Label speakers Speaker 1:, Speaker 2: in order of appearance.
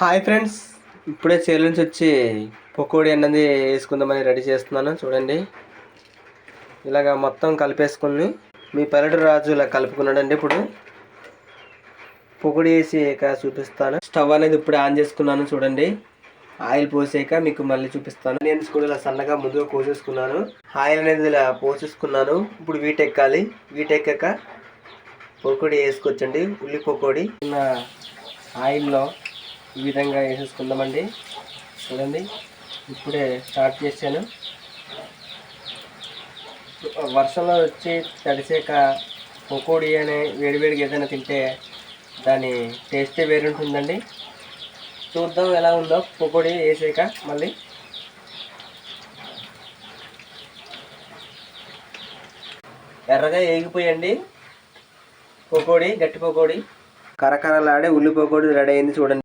Speaker 1: Hi friends, ఇప్పుడే చేలు నుంచి వచ్చి పకోడీ అన్నది వేసుకుందామని రెడీ చేస్తున్నాను. చూడండి, ఇలాగ మొత్తం కలిపేసుకుని మీ పల్లెటూరు రాజు ఇలా కలుపుకున్నాడండి. ఇప్పుడు పకోడీ వేసి చూపిస్తాను. స్టవ్ అనేది ఇప్పుడు ఆన్ చేసుకున్నాను. చూడండి, ఆయిల్ పోసాక మీకు మళ్ళీ చూపిస్తాను. నేను కూడా ఇలా సన్నగా ముందుగా కోసేసుకున్నాను. ఆయిల్ అనేది ఇలా పోసేసుకున్నాను. ఇప్పుడు వీటెక్కాలి. వీటెక్కాక పకోడీ వేసుకోవచ్చండి. ఉల్లి పకోడీ ఆయిల్లో ఈ విధంగా వేసేసుకుందామండి. చూడండి, ఇప్పుడే స్టార్ట్ చేశాను. వర్షంలో వచ్చి తడిసాక పకోడీ అనే వేడివేడిగా ఏదైనా తింటే దాని టేస్టే వేరు ఉంటుందండి. చూద్దాం ఎలా ఉందో పకోడీ వేసాక. మళ్ళీ ఎర్రగా వేగిపోయండి పకోడీ, గట్టి పకోడీ, కరకరలాడే ఉల్లి పకోడీ రెడీ అయింది. చూడండి.